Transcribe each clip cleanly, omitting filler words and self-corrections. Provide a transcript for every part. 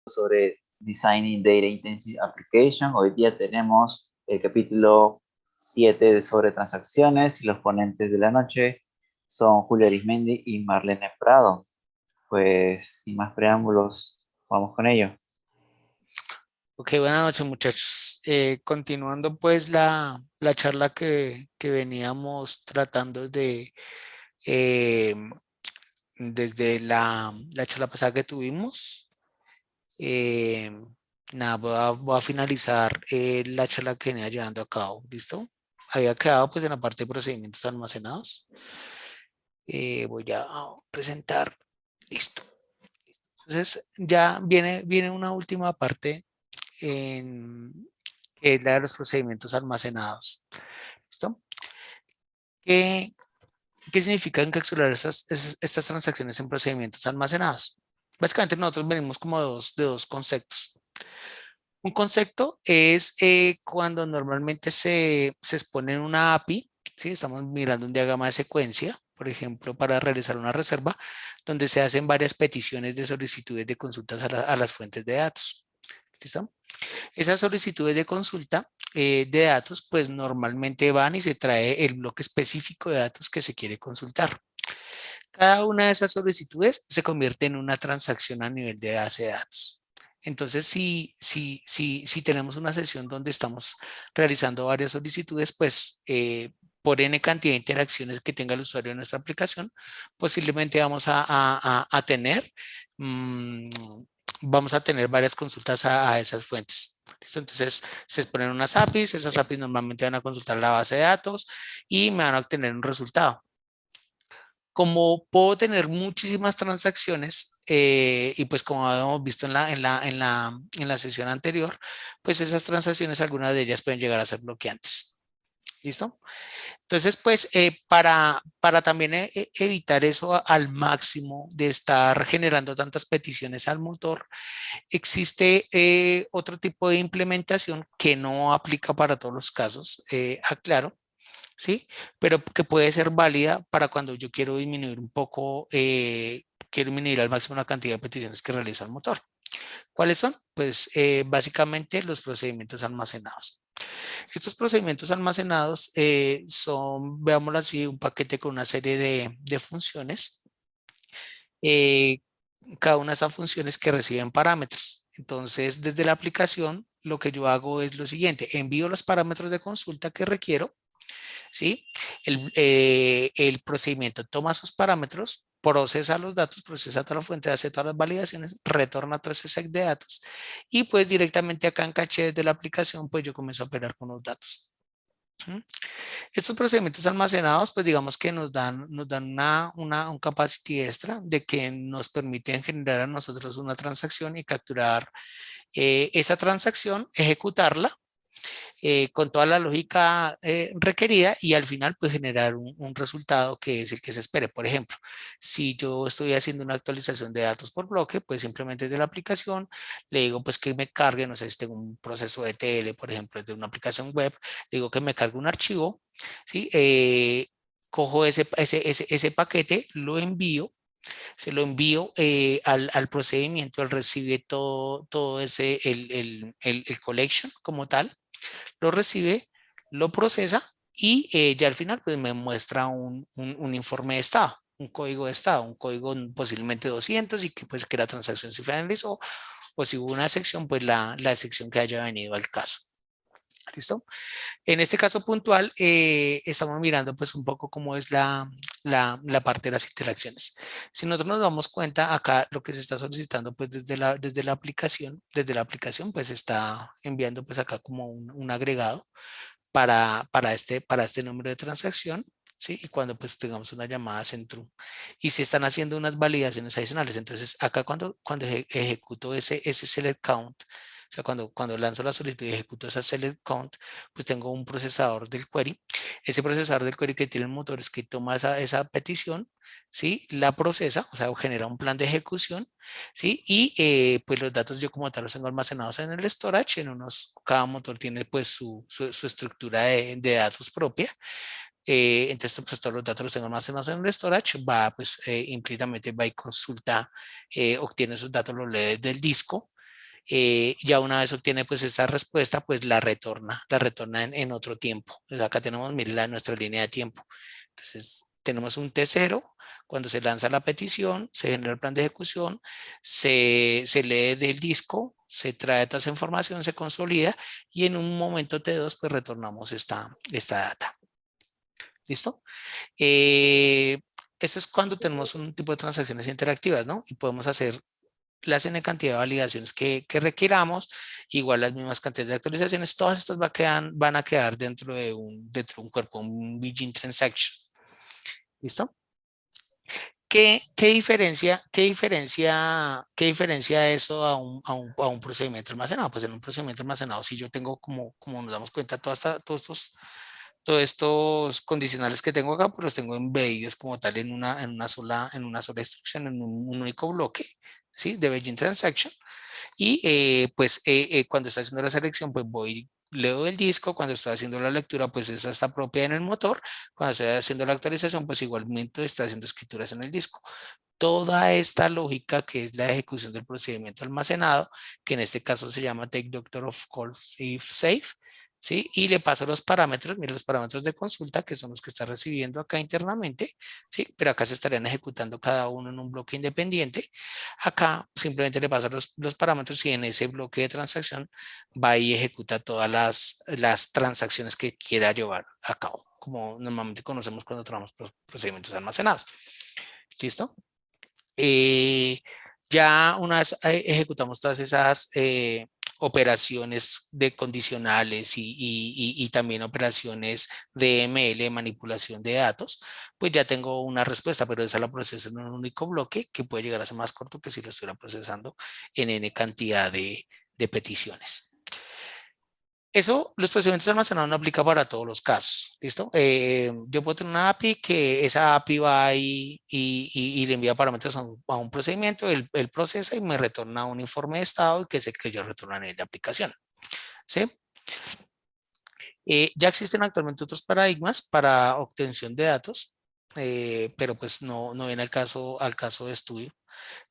Sobre Designing Data Intensive Application. Hoy día tenemos el capítulo 7 de sobre transacciones y los ponentes de la noche son Julio Arismendi y Marlene Prado. Pues sin más preámbulos, vamos con ello. Ok, buenas noches muchachos. Continuando pues la charla que veníamos tratando eh, desde la charla pasada que tuvimos. eh, Nada, voy a finalizar la charla que venía llevando a cabo. ¿Listo? Había quedado pues en la parte de procedimientos almacenados. Voy a presentar. Listo. Entonces ya viene una última parte que es la de los procedimientos almacenados. ¿Listo? ¿Qué, qué significa encapsular estas transacciones en procedimientos almacenados? Básicamente nosotros venimos como de dos conceptos. Un concepto es cuando normalmente se expone en una API, ¿sí? Estamos mirando un diagrama de secuencia, por ejemplo, para realizar una reserva, donde se hacen varias peticiones de solicitudes de consultas a las fuentes de datos. ¿Listo? Esas solicitudes de consulta de datos, pues normalmente van y se trae el bloque específico de datos que se quiere consultar. Cada una de esas solicitudes se convierte en una transacción a nivel de base de datos. Entonces, si tenemos una sesión donde estamos realizando varias solicitudes, pues por n cantidad de interacciones que tenga el usuario en nuestra aplicación, posiblemente tener, mmm, vamos a tener varias consultas a esas fuentes. ¿Listo? Entonces, se exponen unas APIs, esas APIs normalmente van a consultar la base de datos y me van a obtener un resultado. Como puedo tener muchísimas transacciones y pues como habíamos visto en la sesión anterior, pues esas transacciones, algunas de ellas pueden llegar a ser bloqueantes. ¿Listo? Entonces, pues para también evitar eso al máximo de estar generando tantas peticiones al motor, existe otro tipo de implementación que no aplica para todos los casos, aclaro, ¿sí? Pero que puede ser válida para cuando yo quiero disminuir un poco, quiero disminuir al máximo la cantidad de peticiones que realiza el motor. ¿Cuáles son? Pues básicamente los procedimientos almacenados. Estos procedimientos almacenados son, veámoslo así, un paquete con una serie de funciones. Eh, Cada una de esas funciones que reciben parámetros. Entonces, desde la aplicación, lo que yo hago es lo siguiente: envío los parámetros de consulta que requiero, ¿sí? El procedimiento toma sus parámetros, procesa los datos, procesa toda la fuente, hace todas las validaciones, retorna todo ese set de datos y pues directamente acá en caché desde la aplicación, pues yo comienzo a operar con los datos. Estos procedimientos almacenados, pues digamos que nos dan un capacity extra de que nos permiten generar a nosotros una transacción y capturar esa transacción, ejecutarla con toda la lógica requerida y al final pues generar un resultado que es el que se espere. Por ejemplo, si yo estoy haciendo una actualización de datos por bloque, pues simplemente desde la aplicación le digo pues que me cargue, no sé si tengo un proceso de TL, por ejemplo, de una aplicación web, le digo que me cargue un archivo, ¿sí? Cojo ese paquete, lo envío, se lo envío al procedimiento, él recibe todo ese, el collection como tal, lo recibe, lo procesa y ya al final pues me muestra un informe de estado, un código de estado, un código posiblemente 200 y que pues que la transacción se finalizó o si hubo una sección pues la sección que haya venido al caso. ¿Listo? En este caso puntual estamos mirando pues un poco cómo es la parte de las interacciones. Si nosotros nos damos cuenta acá lo que se está solicitando pues desde la aplicación pues está enviando pues acá como un agregado para este número de transacción, ¿sí? Y cuando pues tengamos una llamada centro y se están haciendo unas validaciones adicionales. Entonces acá cuando ejecuto ese select count sea, cuando lanzo la solicitud y ejecuto esa select count, pues tengo un procesador del query. Ese procesador del query que tiene el motor es que toma esa petición, ¿sí? La procesa, o sea, genera un plan de ejecución, ¿sí? Y pues los datos yo como tal los tengo almacenados en el storage, cada motor tiene pues su estructura de datos propia. Entonces, pues todos los datos los tengo almacenados en el storage, va pues implícitamente va y consulta, obtiene esos datos, los lee desde el disco. Ya una vez obtiene pues esa respuesta, pues la retorna en otro tiempo. Pues acá tenemos, mire, nuestra línea de tiempo. Entonces, tenemos un T0, cuando se lanza la petición, se genera el plan de ejecución, se lee del disco, se trae toda esa información, se consolida y en un momento T2 pues retornamos esta data. ¿Listo? Esto es cuando tenemos un tipo de transacciones interactivas, ¿no? Y podemos hacer las n cantidad de validaciones que requiramos, igual las mismas cantidades de actualizaciones, todas estas van a quedar dentro de un cuerpo, un Begin Transaction. ¿Listo? ¿Qué diferencia eso a un procedimiento almacenado? Pues en un procedimiento almacenado, si yo tengo como nos damos cuenta, todos estos condicionales que tengo acá, pues los tengo embedidos como tal en una sola instrucción, en un único bloque, ¿sí? De Begin Transaction. Y pues cuando estoy haciendo la selección, pues leo el disco, cuando estoy haciendo la lectura, pues esa está propia en el motor, cuando estoy haciendo la actualización, pues igualmente está haciendo escrituras en el disco. Toda esta lógica que es la ejecución del procedimiento almacenado, que en este caso se llama take doctor of calls if safe, ¿sí? Y le paso los parámetros, mira los parámetros de consulta, que son los que está recibiendo acá internamente, ¿sí? Pero acá se estarían ejecutando cada uno en un bloque independiente. Acá simplemente le paso los parámetros y en ese bloque de transacción va y ejecuta todas las transacciones que quiera llevar a cabo, como normalmente conocemos cuando trabajamos procedimientos almacenados. ¿Listo? Ya una vez ejecutamos todas esas operaciones de condicionales y también operaciones de ML, manipulación de datos, pues ya tengo una respuesta, pero esa la proceso en un único bloque que puede llegar a ser más corto que si lo estuviera procesando en N cantidad de peticiones. Eso, los procedimientos almacenados no aplica para todos los casos, ¿listo? Yo puedo tener una API que esa API va y le envía parámetros a un procedimiento, él procesa y me retorna un informe de estado que es el que yo retorno a nivel de aplicación, ¿sí? Ya existen actualmente otros paradigmas para obtención de datos, pero pues no viene al caso de estudio.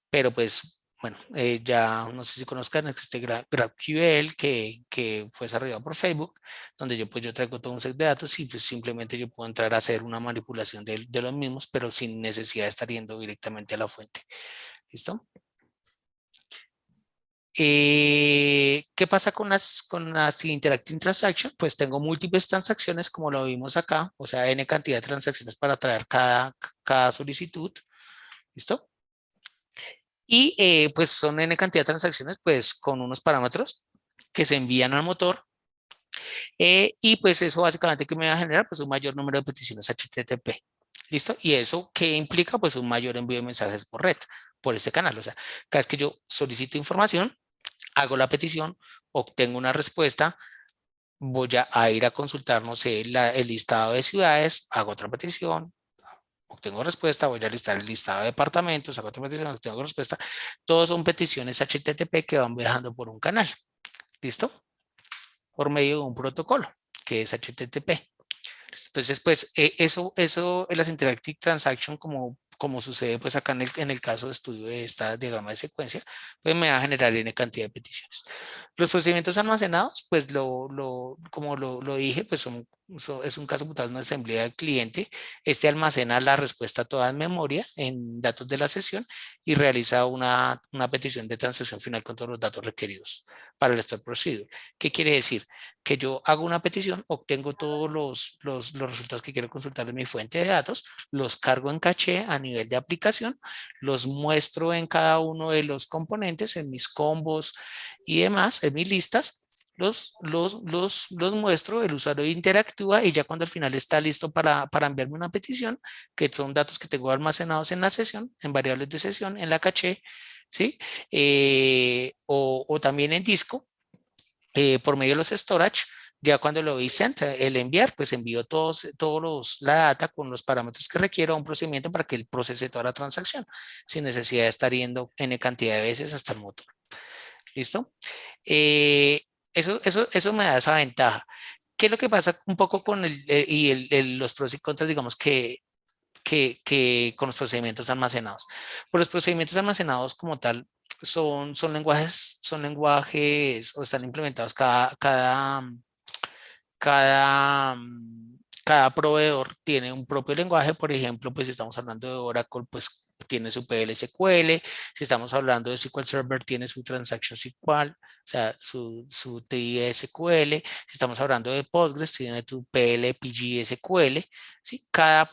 Pero pues, bueno, ya no sé si conozcan, existe GraphQL que fue desarrollado por Facebook, donde yo traigo todo un set de datos y pues simplemente yo puedo entrar a hacer una manipulación de los mismos, pero sin necesidad de estar yendo directamente a la fuente. ¿Listo? ¿Qué pasa con las Interactive Transaction? Pues tengo múltiples transacciones como lo vimos acá, o sea, n cantidad de transacciones para traer cada solicitud. ¿Listo? Y pues son n cantidad de transacciones pues con unos parámetros que se envían al motor y pues eso básicamente que me va a generar pues un mayor número de peticiones HTTP. ¿Listo? Y eso que implica pues un mayor envío de mensajes por red, por este canal. O sea, cada vez que yo solicito información, hago la petición, obtengo una respuesta, voy a ir a consultar, no sé, el listado de ciudades, hago otra petición, obtengo respuesta, voy a listar el listado de departamentos, hago otra petición, obtengo respuesta. Todos son peticiones HTTP que van viajando por un canal. ¿Listo? Por medio de un protocolo que es HTTP. Entonces, pues eso es las Interactive Transaction como sucede pues acá en el caso de estudio de esta diagrama de secuencia, pues me va a generar N cantidad de peticiones. Los procedimientos almacenados, pues como lo dije, pues es un caso puntual de una asamblea del cliente. Este almacena la respuesta toda en memoria, en datos de la sesión y realiza una petición de transacción final con todos los datos requeridos para el store procedure. ¿Qué quiere decir? Que yo hago una petición, obtengo todos los resultados que quiero consultar de mi fuente de datos, los cargo en caché a nivel de aplicación, los muestro en cada uno de los componentes, en mis combos y demás, en mis listas, los muestro, el usuario interactúa y ya cuando al final está listo para enviarme una petición, que son datos que tengo almacenados en la sesión, en variables de sesión, en la caché, ¿sí? O también en disco, por medio de los storage. Ya cuando lo doy send, el enviar, pues envío la data con los parámetros que requiero a un procedimiento para que él procese toda la transacción sin necesidad de estar yendo n cantidad de veces hasta el motor. ¿Listo? Eh, eso me da esa ventaja. ¿Qué es lo que pasa un poco con los pros y contras, digamos, que con los procedimientos almacenados? Pues los procedimientos almacenados como tal son lenguajes o están implementados cada proveedor tiene un propio lenguaje. Por ejemplo, pues si estamos hablando de Oracle, pues tiene su PL/SQL. Si estamos hablando de SQL Server, tiene su Transaction SQL, o sea, su TI/SQL. Si estamos hablando de Postgres, tiene tu PL/PG/SQL. ¿Sí? Cada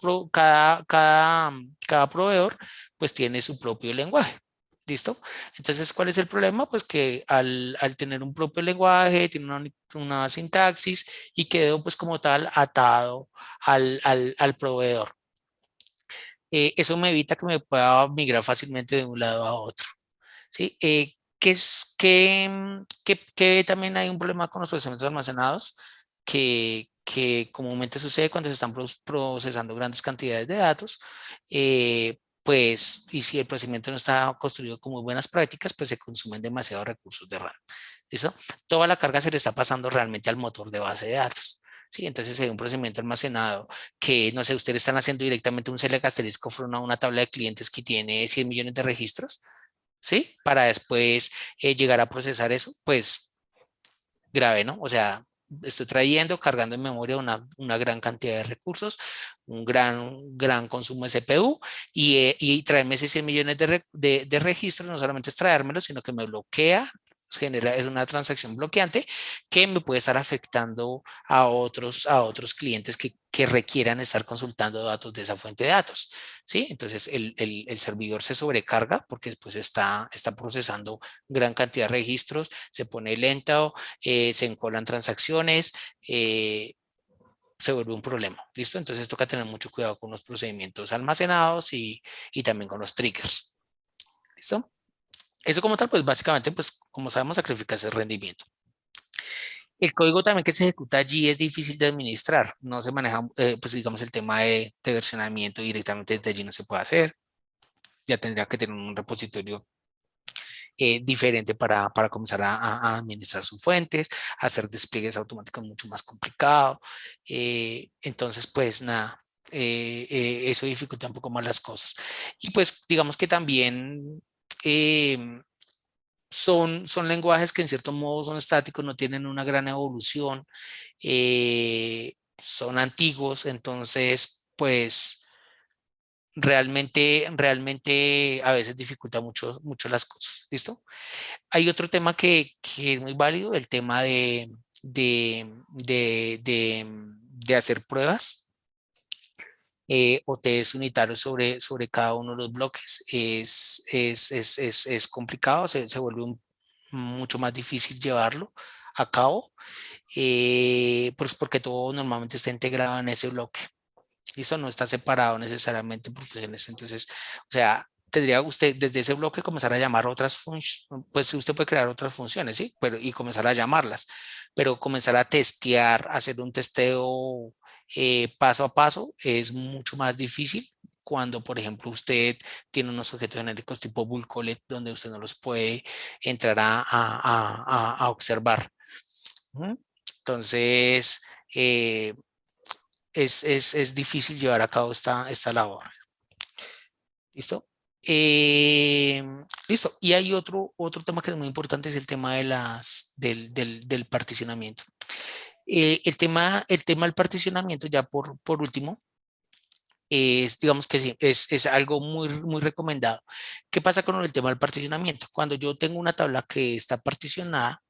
proveedor pues tiene su propio lenguaje. ¿Listo? Entonces, ¿cuál es el problema? Pues que al tener un propio lenguaje, tiene una sintaxis y quedó pues como tal atado al proveedor. Eso me evita que me pueda migrar fácilmente de un lado a otro. ¿Sí? Que también hay un problema con los procesamientos almacenados que comúnmente sucede cuando se están procesando grandes cantidades de datos. Pues, y si el procedimiento no está construido con muy buenas prácticas, pues se consumen demasiados recursos de RAM. ¿Listo? Toda la carga se le está pasando realmente al motor de base de datos. Sí, entonces hay un procedimiento almacenado que, no sé, ustedes están haciendo directamente un select asterisco from una tabla de clientes que tiene 100 millones de registros, ¿sí? Para después llegar a procesar eso, pues grave, ¿no? O sea, estoy trayendo, cargando en memoria una gran cantidad de recursos, un gran consumo de CPU y traerme esos 100 millones de registros, no solamente es traérmelos, sino que me bloquea. Es una transacción bloqueante que me puede estar afectando a otros clientes que requieran estar consultando datos de esa fuente de datos. ¿Sí? Entonces el servidor se sobrecarga porque después está procesando gran cantidad de registros, se pone lento, se encolan transacciones, se vuelve un problema. ¿Listo? Entonces toca tener mucho cuidado con los procedimientos almacenados y también con los triggers. ¿Listo? Eso como tal, pues básicamente, pues como sabemos, sacrifica ese rendimiento. El código también que se ejecuta allí es difícil de administrar. No se maneja, pues digamos, el tema de versionamiento directamente desde allí no se puede hacer. Ya tendría que tener un repositorio diferente para comenzar a administrar sus fuentes, hacer despliegues automáticos mucho más complicado. Entonces, pues nada, eso dificulta un poco más las cosas. Y pues digamos que también son lenguajes que en cierto modo son estáticos, no tienen una gran evolución, son antiguos, entonces pues realmente a veces dificulta mucho las cosas. ¿Listo? Hay otro tema que es muy válido, el tema de hacer pruebas o test unitarios sobre cada uno de los bloques. Es complicado, se vuelve mucho más difícil llevarlo a cabo, pues porque todo normalmente está integrado en ese bloque. Listo, no está separado necesariamente por funciones. Entonces, o sea, tendría usted desde ese bloque comenzar a llamar otras funciones, pues usted puede crear otras funciones, ¿sí? Pero y comenzar a llamarlas, pero comenzar a testear, hacer un testeo paso a paso es mucho más difícil cuando, por ejemplo, usted tiene unos objetos genéricos tipo bulk collect donde usted no los puede entrar a observar. Ujú. Entonces, es difícil llevar a cabo esta labor. ¿Listo? Listo. Y hay otro tema que es muy importante, es el tema del particionamiento. El tema del particionamiento, ya por último, digamos que sí, es algo muy recomendado. ¿Qué pasa con el tema del particionamiento? Cuando yo tengo una tabla que está particionada,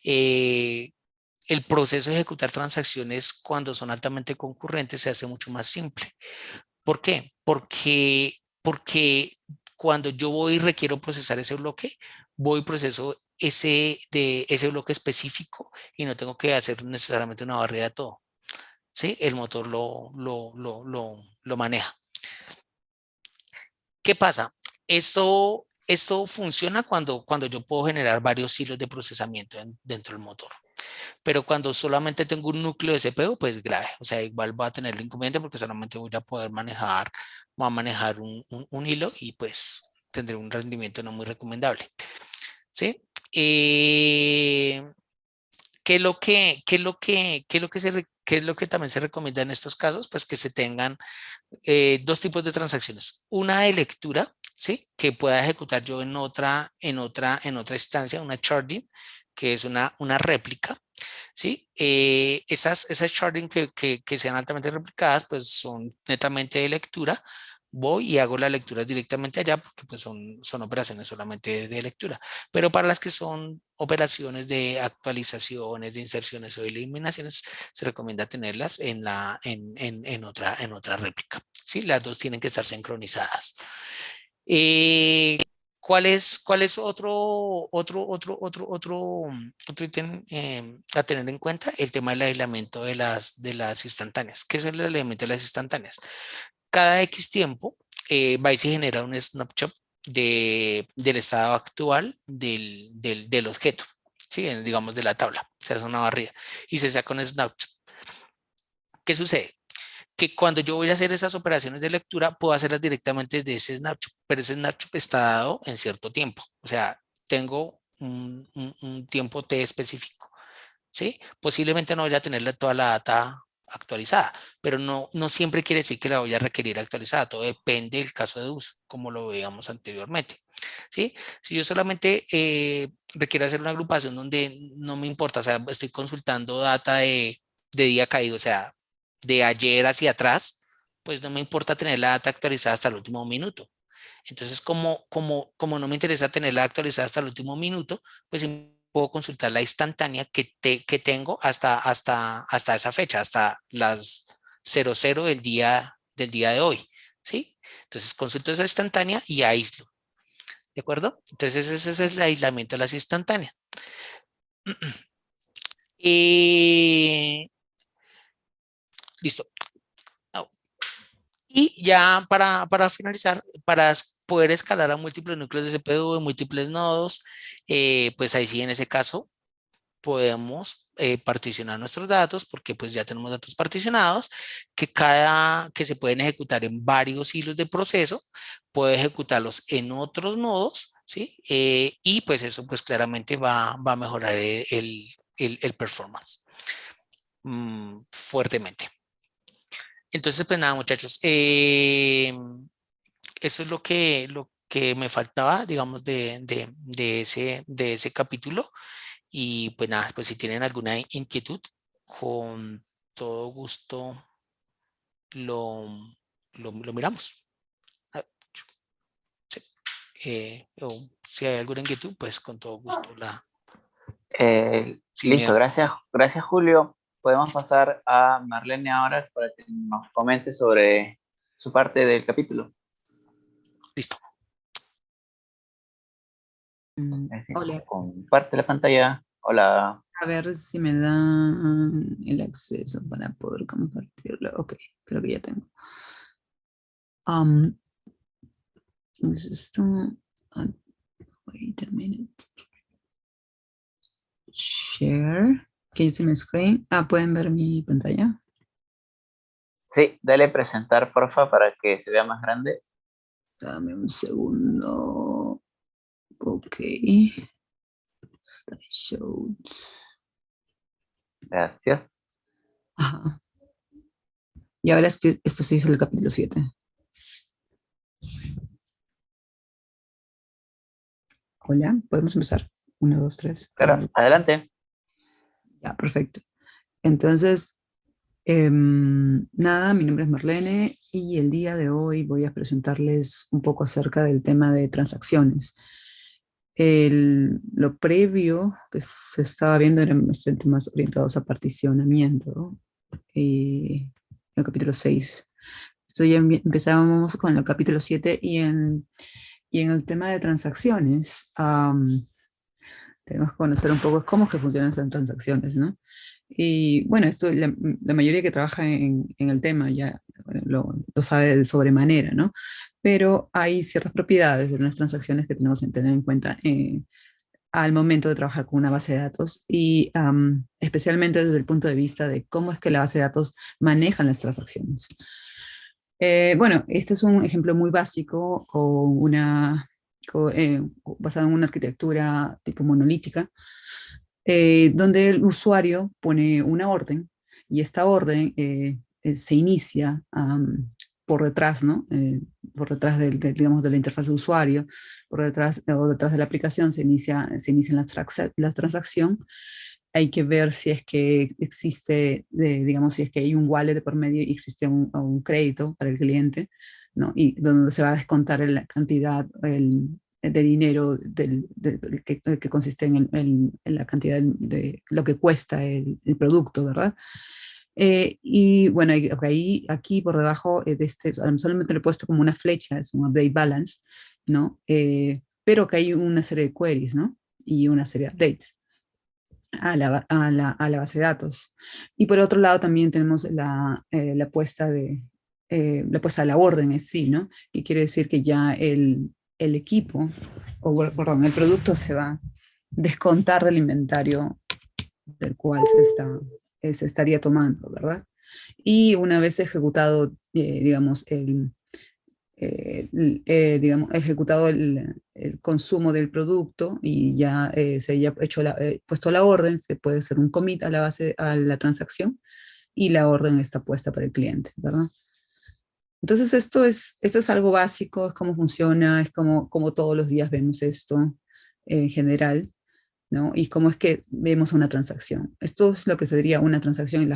eh, el proceso de ejecutar transacciones cuando son altamente concurrentes se hace mucho más simple. ¿Por qué? Porque cuando yo voy y requiero procesar ese bloque, voy y proceso ese bloque específico y no tengo que hacer necesariamente una barrida de todo. ¿Sí? El motor lo maneja. ¿Qué pasa? Esto funciona cuando yo puedo generar varios hilos de procesamiento dentro del motor. pero cuando solamente tengo un núcleo de CPU, pues grave, o sea, igual va a tener el inconveniente porque solamente voy a poder manejar, va a manejar un hilo y pues tendré un rendimiento no muy recomendable, ¿sí? Eh, ¿Qué es lo que, qué es lo que, qué es lo que qué es lo que también se recomienda en estos casos? Pues que se tengan dos tipos de transacciones. Una de lectura, ¿sí? Que pueda ejecutar yo en otra instancia, una sharding, que es una réplica, ¿sí? Esas sharding que sean altamente replicadas, pues son netamente de lectura. Voy y hago las lecturas directamente allá porque pues son operaciones solamente de lectura. Pero para las que son operaciones de actualizaciones, de inserciones o de eliminaciones, se recomienda tenerlas en otra réplica. ¿Sí? Las dos tienen que estar sincronizadas. Eh, ¿cuál es otro ítem a tener en cuenta? El tema del aislamiento de las instantáneas. ¿Qué es el aislamiento de las instantáneas? Cada X tiempo va y se genera un snapshot del estado actual del objeto, ¿sí? Digamos de la tabla, se hace una barrida y se saca un snapshot. ¿Qué sucede? Que cuando yo voy a hacer esas operaciones de lectura, puedo hacerlas directamente desde ese snapshot, pero ese snapshot está dado en cierto tiempo, o sea, tengo un tiempo T específico, ¿sí? Posiblemente no vaya a tener toda la data actualizada, pero no siempre quiere decir que la voy a requerir actualizada, todo depende del caso de uso, como lo veíamos anteriormente, ¿sí? Si yo solamente requiero hacer una agrupación donde no me importa, o sea, estoy consultando data de día caído, o sea, de ayer hacia atrás, pues no me importa tener la data actualizada hasta el último minuto. Entonces, como no me interesa tenerla actualizada hasta el último minuto, pues sí puedo consultar la instantánea que tengo hasta esa fecha, hasta las 00 del día de hoy, ¿sí? Entonces, consulto esa instantánea y aíslo, ¿de acuerdo? Entonces, ese es el aislamiento de las instantáneas. Listo. Oh, y ya para finalizar, para poder escalar a múltiples núcleos de CPU, de múltiples nodos, pues ahí sí en ese caso podemos particionar nuestros datos porque pues ya tenemos datos particionados que se pueden ejecutar en varios hilos de proceso, puedo ejecutarlos en otros nodos, ¿sí? Y pues eso pues claramente va a mejorar el performance fuertemente. Entonces pues nada muchachos, eso es lo que me faltaba digamos de ese capítulo. Y pues nada, pues si tienen alguna inquietud, con todo gusto lo, lo miramos. Ah, sí. O si hay alguna inquietud, pues con todo gusto sí, Listo, mira, gracias Julio. Podemos pasar a Marlene ahora para que nos comente sobre su parte del capítulo. listo. Hola, Comparte la pantalla. Hola. a ver si me dan el acceso para poder compartirlo. Ok, creo que ya tengo. Um, ¿Es esto? Ah, wait a minute. Share. Can you see my screen? ¿pueden ver mi pantalla? Sí, dale presentar, porfa, para que se vea más grande. Dame un segundo. Ok. Slideshow. Gracias. Ajá. Y ahora esto sí es el capítulo 7. Hola, podemos empezar. 1, 2, 3. Claro, adelante. Ya, perfecto. Entonces, nada, mi nombre es Marlene y el día de hoy voy a presentarles un poco acerca del tema de transacciones. Lo previo que se estaba viendo eran temas orientados a particionamiento, el capítulo 6. Empezábamos con el capítulo 7 y en el tema de transacciones, tenemos que conocer un poco cómo es que funcionan esas transacciones, ¿no? Y bueno, esto la mayoría que trabaja en el tema ya lo sabe de sobremanera, ¿no? Pero hay ciertas propiedades de unas transacciones que tenemos que tener en cuenta al momento de trabajar con una base de datos y especialmente desde el punto de vista de cómo es que la base de datos maneja las transacciones. Bueno, este es un ejemplo muy básico basado en una arquitectura tipo monolítica, donde el usuario pone una orden y esta orden se inicia por detrás, ¿no? Por detrás digamos, de la interfaz de usuario, por detrás o detrás de la aplicación se inicia la transacción. Hay que ver si es que existe, digamos, si es que hay un wallet de por medio y existe un crédito para el cliente, ¿no? Y donde se va a descontar la cantidad, de dinero que consiste en la cantidad de lo que cuesta el producto, ¿verdad? Y bueno, aquí por debajo de solamente le he puesto como una flecha, es un update balance, ¿no? Pero que hay una serie de queries, ¿no? Y una serie de updates a la base de datos. Y por otro lado también tenemos la puesta de la orden en sí, ¿no? Que quiere decir que ya el equipo, perdón, el producto se va a descontar del inventario del cual se estaría tomando, ¿verdad? Y una vez ejecutado, digamos, digamos, ejecutado el consumo del producto y ya se haya puesto la orden, se puede hacer un commit a la transacción y la orden está puesta para el cliente, ¿verdad? Entonces esto es algo básico, es cómo funciona, es como todos los días vemos esto en general, ¿no? Y cómo es que vemos una transacción. Esto es lo que sería una transacción y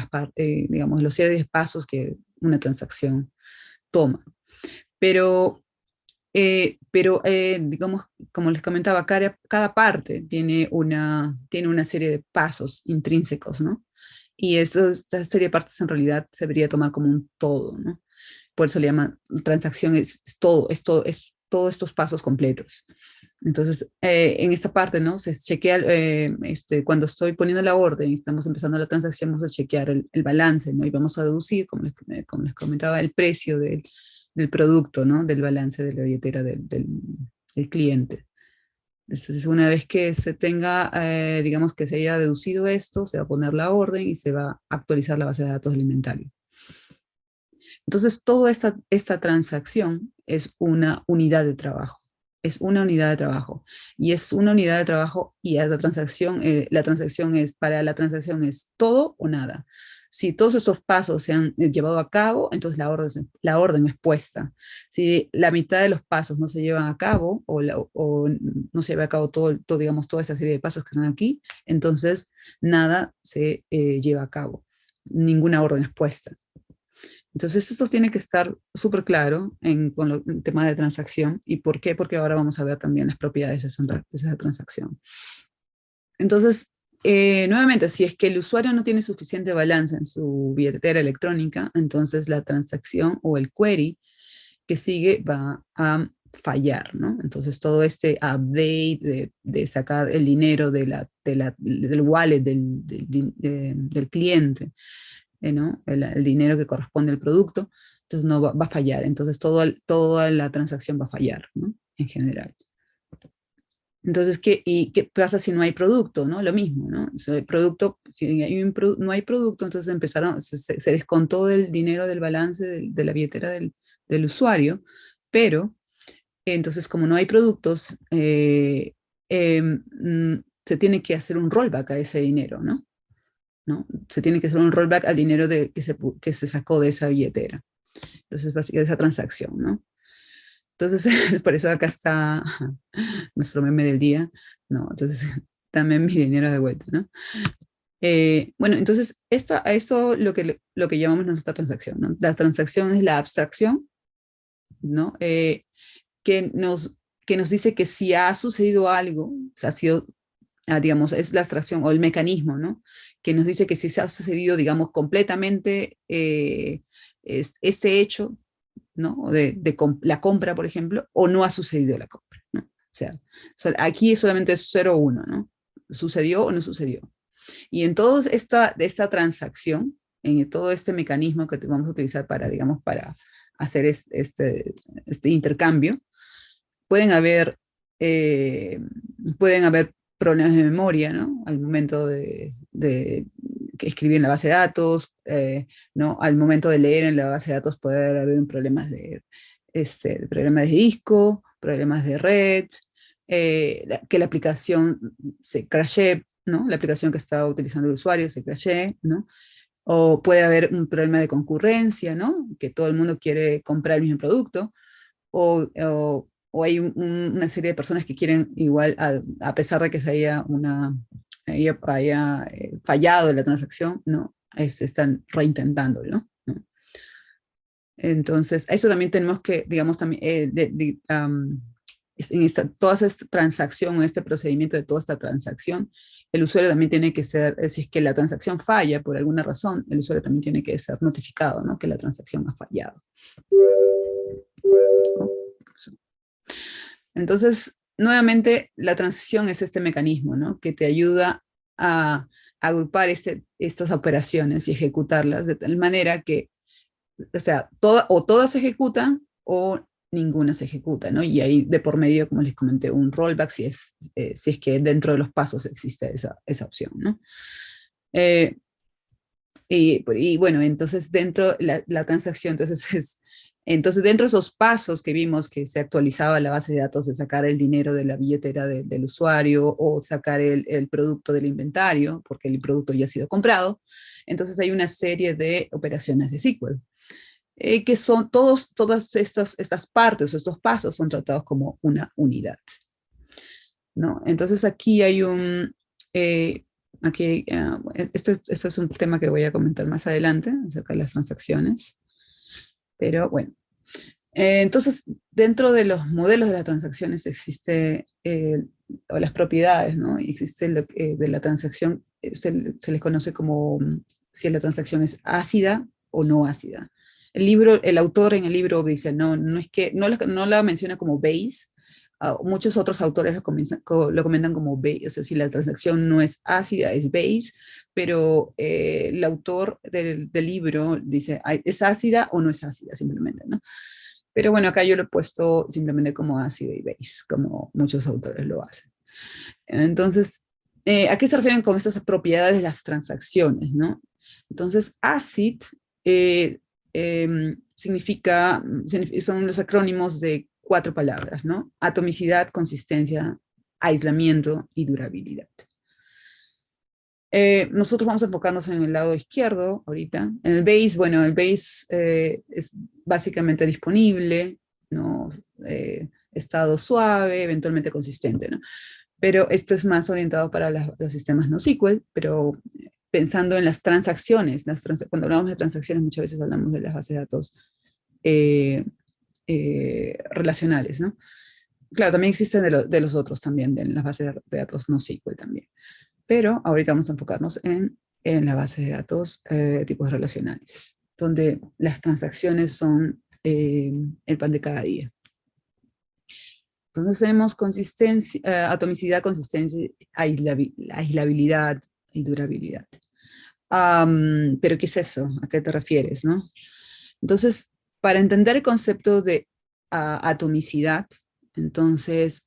digamos, los series de pasos que una transacción toma. Pero digamos, como les comentaba, cada parte tiene una serie de pasos intrínsecos, ¿no? Y esta serie de pasos en realidad se debería tomar como un todo, ¿no? Por eso le llaman transacción, es todos estos pasos completos. Entonces, en esta parte, ¿no? Se chequea, cuando estoy poniendo la orden y estamos empezando la transacción, vamos a chequear el balance, ¿no? Y vamos a deducir, como les comentaba, el precio del producto, ¿no? Del balance de la billetera del cliente. Entonces, una vez que se tenga, digamos que se haya deducido esto, se va a poner la orden y se va a actualizar la base de datos del inventario. Entonces, toda esta transacción es una unidad de trabajo. Es una unidad de trabajo. Y es una unidad de trabajo y para la transacción es todo o nada. Si todos estos pasos se han llevado a cabo, entonces la orden es puesta. Si la mitad de los pasos no se llevan a cabo o no se lleva a cabo digamos, toda esa serie de pasos que están aquí, entonces nada se lleva a cabo. Ninguna orden es puesta. Entonces, esto tiene que estar súper claro con el tema de transacción. ¿Y por qué? Porque ahora vamos a ver también las propiedades de esa transacción. Entonces, nuevamente, si es que el usuario no tiene suficiente balance en su billetera electrónica, entonces la transacción o el query que sigue va a fallar, ¿no? Entonces, todo este update de sacar el dinero del wallet del cliente, ¿no? El dinero que corresponde al producto, entonces no va a fallar. Entonces toda la transacción va a fallar, ¿no? En general. Entonces, ¿qué pasa si no hay producto? ¿No? Lo mismo, ¿no? Si no hay producto, entonces se descontó del dinero del balance de la billetera del usuario, pero entonces como no hay productos, se tiene que hacer un rollback a ese dinero, ¿no? ¿No? Se tiene que hacer un rollback al dinero que se sacó de esa billetera. Entonces, básicamente esa transacción, ¿no? Entonces, por eso acá está nuestro meme del día, ¿no? Entonces, también mi dinero de vuelta, ¿no? Bueno, entonces, a esto lo que llamamos nuestra transacción, ¿no? La transacción es la abstracción, ¿no? Que nos dice que si ha sucedido algo, o sea, ha sido, digamos, es la abstracción o el mecanismo, ¿no? Que nos dice que si se ha sucedido, digamos, completamente este hecho, ¿no? La compra, por ejemplo, o no ha sucedido la compra, ¿no? O sea, aquí solamente es 0 o 1, ¿no? ¿Sucedió o no sucedió? Y en toda esta transacción, en todo este mecanismo que vamos a utilizar para, digamos, para hacer este intercambio, pueden haber problemas de memoria, ¿no? Al momento de escribir en la base de datos, ¿no? Al momento de leer en la base de datos puede haber problemas de disco, problemas de red, que la aplicación se crashee, ¿no? La aplicación que está utilizando el usuario se crashee, ¿no? O puede haber un problema de concurrencia, ¿no? Que todo el mundo quiere comprar el mismo producto, o hay una serie de personas que quieren igual, a pesar de que haya fallado la transacción, ¿no? Están reintentándolo, ¿no? Entonces, a eso también tenemos que, digamos, también, toda esta transacción, este procedimiento de toda esta transacción, el usuario también tiene que ser, si es que la transacción falla por alguna razón, el usuario también tiene que ser notificado, ¿no? Que la transacción ha fallado. Entonces, nuevamente, la transición es este mecanismo, ¿no? Que te ayuda a agrupar estas operaciones y ejecutarlas de tal manera que, o sea, todas se ejecutan o ninguna se ejecuta, ¿no? Y ahí de por medio, como les comenté, un rollback si es que dentro de los pasos existe esa opción, ¿no? Y bueno, entonces dentro la transacción, entonces dentro de esos pasos que vimos que se actualizaba la base de datos de sacar el dinero de la billetera del usuario o sacar el producto del inventario, porque el producto ya ha sido comprado, entonces hay una serie de operaciones de SQL. Que son todas estas partes, estos pasos son tratados como una unidad, ¿no? Entonces aquí hay esto es un tema que voy a comentar más adelante, acerca de las transacciones, pero bueno. Entonces, dentro de los modelos de las transacciones existe, o las propiedades, ¿no? Existe de la transacción, se les conoce como si la transacción es ácida o no ácida. El autor en el libro dice, no es que, no la menciona como base, muchos otros autores lo comentan como base, o sea, si la transacción no es ácida, es base, pero el autor del libro dice, ¿es ácida o no es ácida? Simplemente, ¿no? Pero bueno, acá yo lo he puesto simplemente como ácido y base, como muchos autores lo hacen. Entonces, ¿a qué se refieren con estas propiedades de las transacciones, no? Entonces, ACID son los acrónimos de 4 palabras, ¿no? Atomicidad, consistencia, aislamiento y durabilidad. Nosotros vamos a enfocarnos en el lado izquierdo ahorita. En el base, bueno, el base es básicamente disponible, ¿no? Estado suave, eventualmente consistente, ¿no? Pero esto es más orientado para los sistemas NoSQL, pero pensando en las transacciones, cuando hablamos de transacciones muchas veces hablamos de las bases de datos relacionales, ¿no? Claro, también existen de los otros también, de las bases de datos NoSQL también. Pero ahorita vamos a enfocarnos en la base de datos tipos relacionales, donde las transacciones son el pan de cada día. Entonces tenemos atomicidad, consistencia, aislabilidad y durabilidad. Pero ¿qué es eso? ¿A qué te refieres, no? Entonces, para entender el concepto de atomicidad, entonces,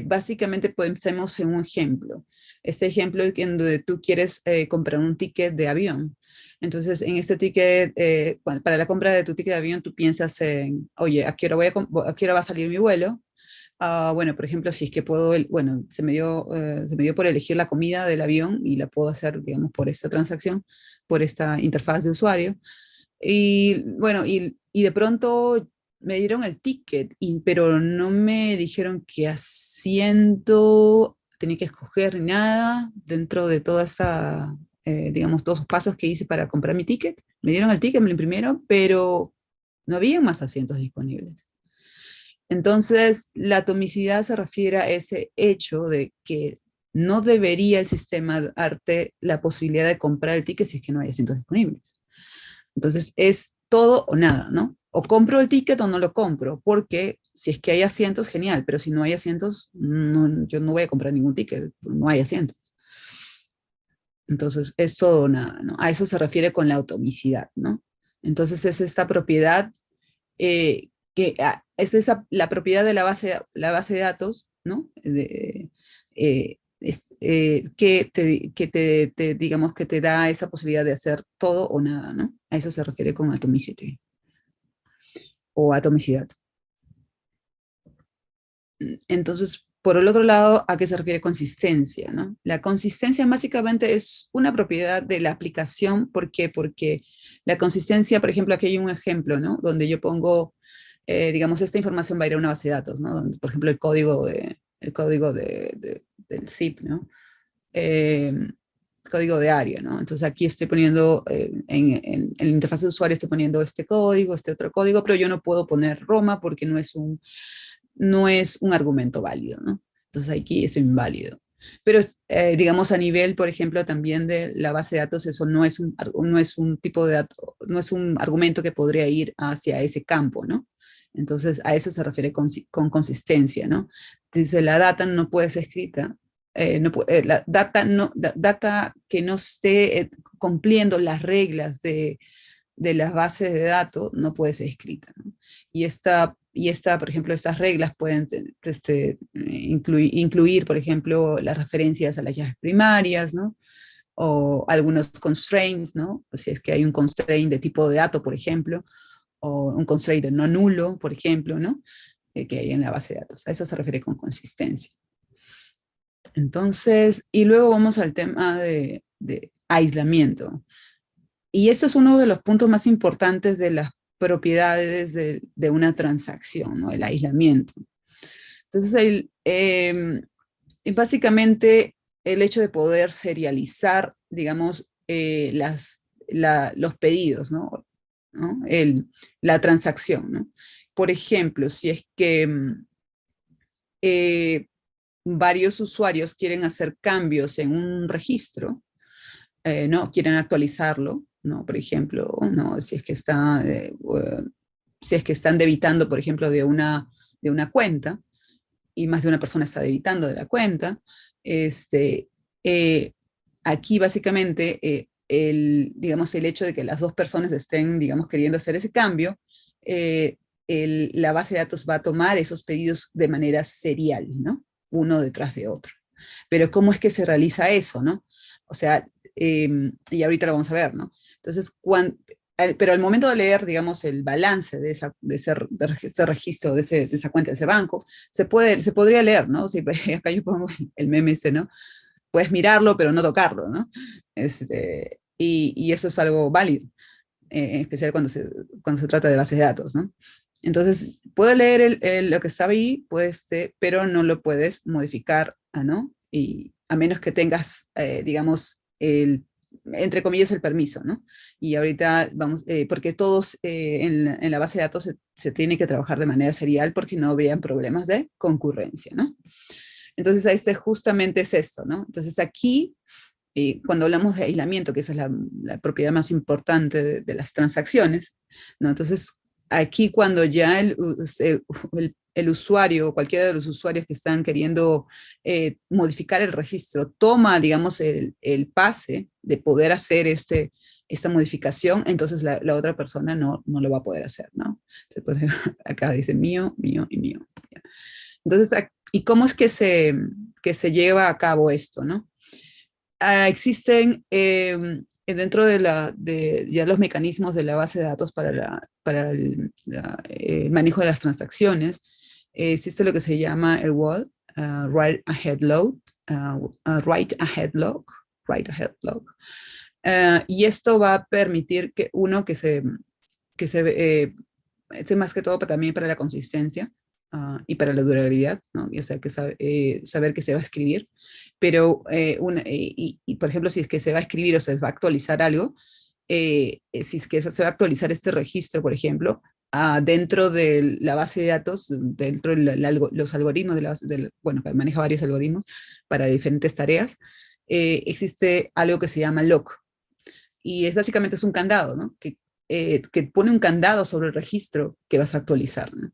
básicamente pensemos en un ejemplo. Este ejemplo es en donde tú quieres comprar un ticket de avión. Entonces, en este ticket, para la compra de tu ticket de avión, tú piensas en, oye, ¿a qué hora va a salir mi vuelo? Bueno, por ejemplo, si es que puedo, bueno, se me dio por elegir la comida del avión y la puedo hacer, digamos, por esta transacción, por esta interfaz de usuario. Y bueno, y de pronto me dieron el ticket, pero no me dijeron qué asiento tenía que escoger ni nada dentro de toda esta, digamos, todos los pasos que hice para comprar mi ticket. Me dieron el ticket, me lo imprimieron, pero no había más asientos disponibles. Entonces, la atomicidad se refiere a ese hecho de que no debería el sistema darte la posibilidad de comprar el ticket si es que no hay asientos disponibles. Entonces, es todo o nada, ¿no? O compro el ticket o no lo compro, porque si es que hay asientos, genial, pero si no hay asientos, yo no voy a comprar ningún ticket, no hay asientos. Entonces, es todo o nada, ¿no? A eso se refiere con la atomicidad, ¿no? Entonces, es esta propiedad es la propiedad de la base de datos, ¿no? digamos, que te da esa posibilidad de hacer todo o nada, ¿no? A eso se refiere con atomicity o atomicidad. Entonces, por el otro lado, ¿a qué se refiere consistencia, no? La consistencia básicamente es una propiedad de la aplicación. ¿Por qué? Porque la consistencia, por ejemplo, aquí hay un ejemplo, ¿no? Donde yo pongo, digamos, esta información va a ir a una base de datos, ¿no? Donde, por ejemplo, el código del zip, ¿no? Código de área, ¿no? Entonces aquí estoy poniendo, en la interfaz de usuario estoy poniendo este código, este otro código, pero yo no puedo poner Roma porque no es un argumento válido, ¿no? Entonces aquí es inválido. Pero, digamos, a nivel, por ejemplo, también de la base de datos, eso no es un tipo de dato, no es un argumento que podría ir hacia ese campo, ¿no? Entonces, a eso se refiere con consistencia, ¿no? Dice, la data no puede ser escrita, la data que no esté cumpliendo las reglas de las bases de datos no puede ser escrita, ¿no? Y por ejemplo, estas reglas pueden incluir, por ejemplo, las referencias a las llaves primarias, ¿no? O algunos constraints, ¿no? O si es que hay un constraint de tipo de dato, por ejemplo, o un constraint de no nulo, por ejemplo, ¿no? Que hay en la base de datos. A eso se refiere con consistencia. Entonces, y luego vamos al tema de aislamiento. Y esto es uno de los puntos más importantes de las propiedades de una transacción, ¿no? El aislamiento. Entonces, básicamente, el hecho de poder serializar, digamos, los pedidos, ¿no? La transacción, ¿no? Por ejemplo, si es que varios usuarios quieren hacer cambios en un registro, ¿no? Quieren actualizarlo, ¿no? Por ejemplo, ¿no? Si es que están debitando, por ejemplo, de una cuenta, y más de una persona está debitando de la cuenta, aquí básicamente digamos, el hecho de que las dos personas estén, digamos, queriendo hacer ese cambio, la base de datos va a tomar esos pedidos de manera serial, ¿no? Uno detrás de otro. Pero ¿cómo es que se realiza eso, no? O sea, y ahorita lo vamos a ver, ¿no? Entonces, pero al momento de leer, digamos, el balance de ese registro, de esa cuenta, de ese banco, se podría leer, ¿no? Si, acá yo pongo el meme ¿no? Puedes mirarlo, pero no tocarlo, ¿no? Y eso es algo válido, en especial cuando se trata de bases de datos, ¿no? Entonces, puedo leer lo que estaba ahí, pero no lo puedes modificar, ¿no? Y a menos que tengas, digamos, entre comillas, el permiso, ¿no? Y ahorita vamos, porque todos en la base de datos se tiene que trabajar de manera serial porque no habrían problemas de concurrencia, ¿no? Entonces, justamente es esto, ¿no? Entonces, aquí, cuando hablamos de aislamiento, que esa es la propiedad más importante de las transacciones, ¿no? Entonces, aquí cuando ya el usuario o cualquiera de los usuarios que están queriendo modificar el registro toma, digamos, el pase de poder hacer esta modificación, entonces la otra persona no lo va a poder hacer, ¿no? Acá dice mío, mío y mío. Entonces, ¿y cómo es que se lleva a cabo esto, no? Existen dentro de ya los mecanismos de la base de datos para el manejo de las transacciones, existe lo que se llama el WAL, Write Ahead Lock, Write Ahead Lock, y esto va a permitir que este más que todo también para la consistencia y para la durabilidad, ¿no? O sea, saber que se va a escribir, pero, por ejemplo, si es que se va a escribir o se va a actualizar algo, si es que se va a actualizar este registro, por ejemplo, dentro de la base de datos, dentro de los algoritmos de la base, bueno, maneja varios algoritmos para diferentes tareas, existe algo que se llama lock, y básicamente es un candado, ¿no? Que pone un candado sobre el registro que vas a actualizar, ¿no?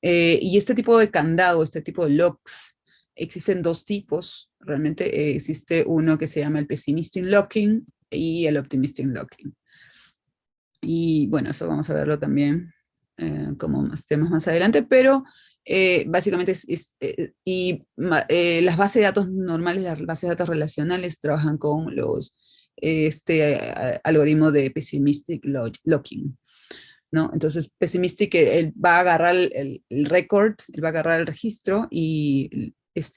Y este tipo de candado, este tipo de locks, existen dos tipos. Realmente existe uno que se llama el pessimistic locking y el optimistic locking. Y bueno, eso vamos a verlo también como más temas más adelante, pero Básicamente las bases de datos normales, las bases de datos relacionales trabajan con los algoritmo de pessimistic locking, ¿no? Entonces, pessimistic, él va a agarrar el record, él va a agarrar el registro y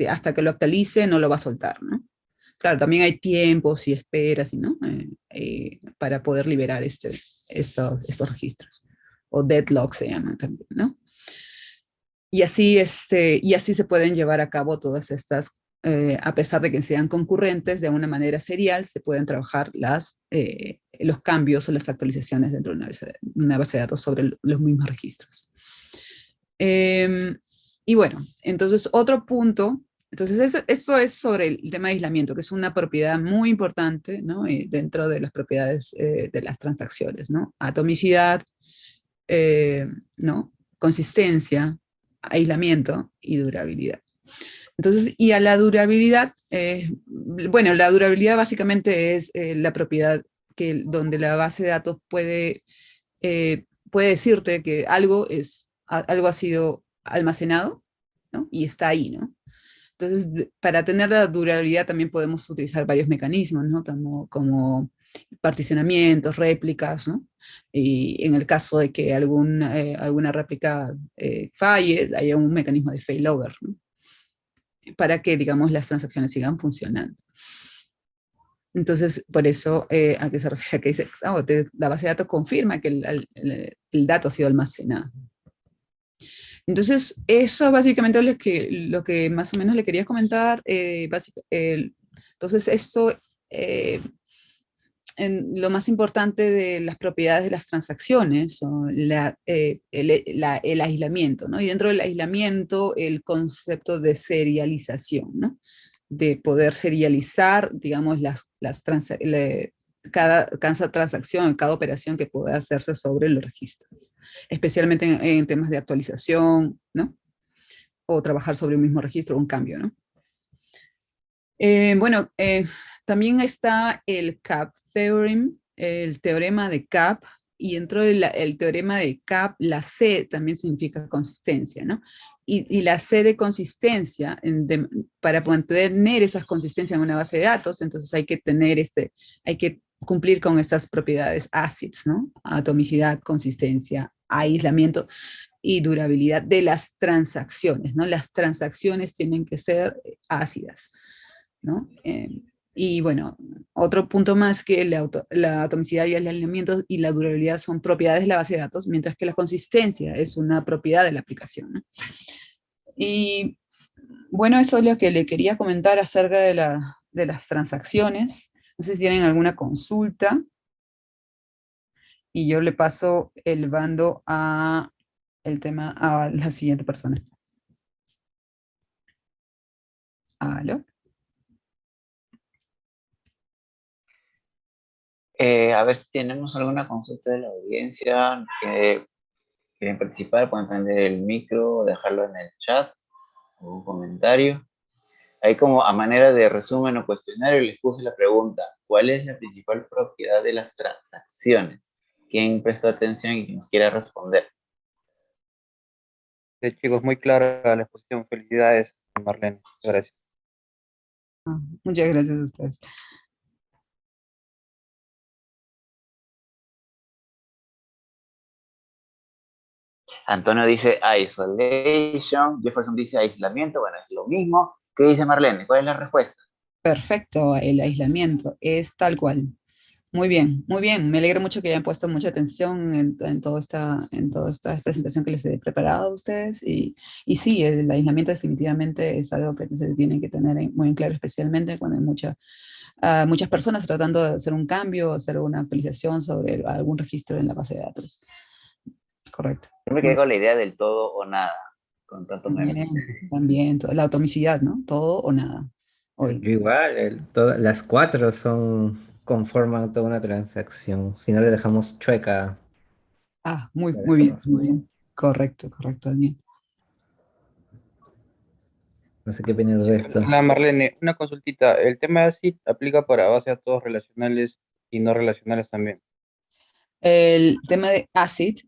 hasta que lo actualice no lo va a soltar, ¿no? Claro, también hay tiempos y esperas, ¿no? Para poder liberar estos registros. O deadlock se llaman también, ¿no? Y así se pueden llevar a cabo todas estas, a pesar de que sean concurrentes, de una manera serial, se pueden trabajar los cambios o las actualizaciones dentro de una base de datos sobre los mismos registros. Y bueno, entonces otro punto, entonces eso es sobre el tema de aislamiento, que es una propiedad muy importante, ¿no? Dentro de las propiedades de las transacciones, ¿no? Atomicidad, ¿no? Consistencia, aislamiento y durabilidad. Entonces, y a la durabilidad, bueno, la durabilidad básicamente es la propiedad donde la base de datos puede decirte que algo ha sido almacenado, ¿no? Y está ahí, ¿no? Entonces, para tener la durabilidad también podemos utilizar varios mecanismos, ¿no? Como particionamientos, réplicas, ¿no? Y en el caso de que alguna réplica falle, haya un mecanismo de failover, ¿no? Para que, digamos, las transacciones sigan funcionando. Entonces, por eso, ¿a qué se refiere? Que dice, la base de datos confirma que el dato ha sido almacenado. Entonces, eso básicamente es lo que más o menos le quería comentar. Entonces, esto, lo más importante de las propiedades de las transacciones son el aislamiento, ¿no? Y dentro del aislamiento, el concepto de serialización, ¿no? De poder serializar, digamos, cada transacción, cada operación que pueda hacerse sobre los registros, especialmente en temas de actualización, ¿no? O trabajar sobre un mismo registro, un cambio, ¿no? Bueno, también está el CAP Theorem, el teorema de CAP, y dentro del teorema de CAP, la C también significa consistencia, ¿no? Y la C de consistencia, para mantener esas consistencias en una base de datos, entonces hay que cumplir con estas propiedades ACIDs, ¿no? Atomicidad, consistencia, aislamiento y durabilidad de las transacciones, ¿no? Las transacciones tienen que ser ácidas, ¿no? Y bueno, otro punto más que la atomicidad y el alineamiento y la durabilidad son propiedades de la base de datos, mientras que la consistencia es una propiedad de la aplicación, ¿no? Y bueno, eso es lo que le quería comentar acerca de las transacciones. No sé si tienen alguna consulta. Y yo le paso el bando a la siguiente persona. ¿Aló? A ver si tenemos alguna consulta de la audiencia que quieren participar, pueden prender el micro o dejarlo en el chat o un comentario. Ahí como a manera de resumen o cuestionario les puse la pregunta, ¿cuál es la principal propiedad de las transacciones? ¿Quién prestó atención y quién nos quiera responder? Sí, chicos, muy clara la exposición. Felicidades, Marlene. Muchas gracias. Muchas gracias a ustedes. Antonio dice isolation, Jefferson dice aislamiento, bueno, es lo mismo. ¿Qué dice Marlene? ¿Cuál es la respuesta? Perfecto, el aislamiento es tal cual. Muy bien, muy bien. Me alegra mucho que hayan puesto mucha atención en toda esta presentación que les he preparado a ustedes. Y sí, el aislamiento definitivamente es algo que se tiene que tener muy en claro, especialmente cuando hay muchas personas tratando de hacer un cambio, hacer una actualización sobre algún registro en la base de datos. Correcto. Yo me quedé con la idea del todo o nada, con tanto meme. También, la atomicidad, ¿no? Todo o nada. Yo igual, las cuatro conforman toda una transacción. Si no le dejamos chueca, Muy la bien, dejamos muy bien. Correcto, Daniel. no sé qué opinas del resto. Hola, Marlene, una consultita. El tema de ACID aplica para base de datos relacionales y no relacionales también. El tema de ACID,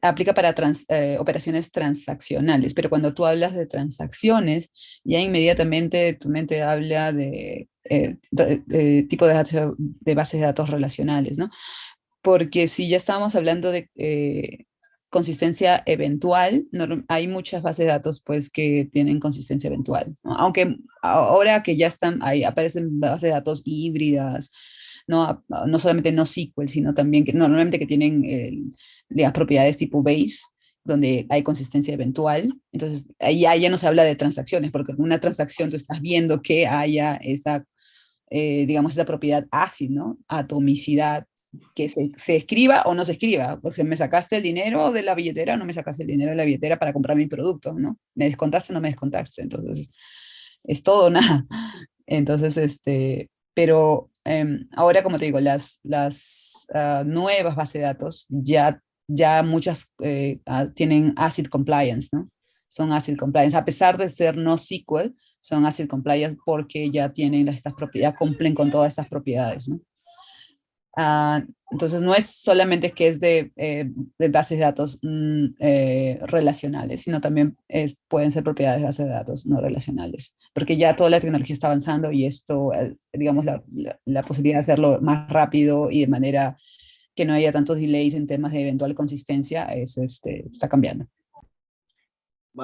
aplica para operaciones transaccionales, pero cuando tú hablas de transacciones, ya inmediatamente tu mente habla de tipo de bases de datos relacionales, ¿no? Porque si ya estábamos hablando de consistencia eventual, hay muchas bases de datos pues que tienen consistencia eventual, ¿no? Aunque ahora que ya están, ahí aparecen bases de datos híbridas, no, no solamente NoSQL, sino también que normalmente que tienen las propiedades tipo base, donde hay consistencia eventual. Entonces, ahí ya no se habla de transacciones, porque en una transacción tú estás viendo que haya esa, digamos, esa propiedad ACID, ¿no? Atomicidad, que se escriba o no se escriba, porque me sacaste el dinero de la billetera o no me sacaste el dinero de la billetera para comprar mi producto, ¿no? Me descontaste o no me descontaste. Entonces, es todo o nada. Entonces, pero ahora, como te digo, las nuevas bases de datos ya muchas tienen ACID compliance, ¿no? Son ACID compliance, a pesar de ser no SQL, son ACID compliance porque ya tienen estas propiedades, cumplen con todas estas propiedades, ¿no? Entonces, no es solamente que es de bases de datos relacionales, sino también pueden ser propiedades de bases de datos no relacionales, porque ya toda la tecnología está avanzando y esto, digamos, la posibilidad de hacerlo más rápido y de manera que no haya tantos delays en temas de eventual consistencia, está cambiando.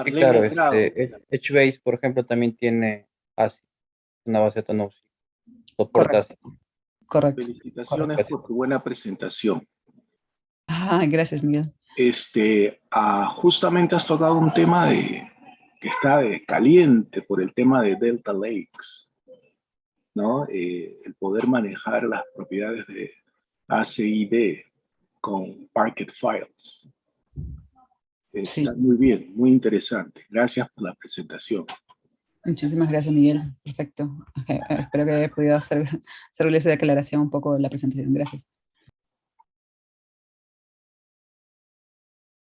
Sí, claro, Marlene Prado. HBase, por ejemplo, también tiene ACID, una base de datos no soporta Correcto. Correcto. Felicitaciones por tu buena presentación. Gracias, Miguel. Justamente has tocado un tema que está caliente por el tema de Delta Lakes, ¿no? El poder manejar las propiedades de ACID con Parquet Files. Sí. Está muy bien, muy interesante. Gracias por la presentación. Muchísimas gracias, Miguel. Perfecto. Espero que haya podido servirle esa declaración un poco de la presentación. Gracias.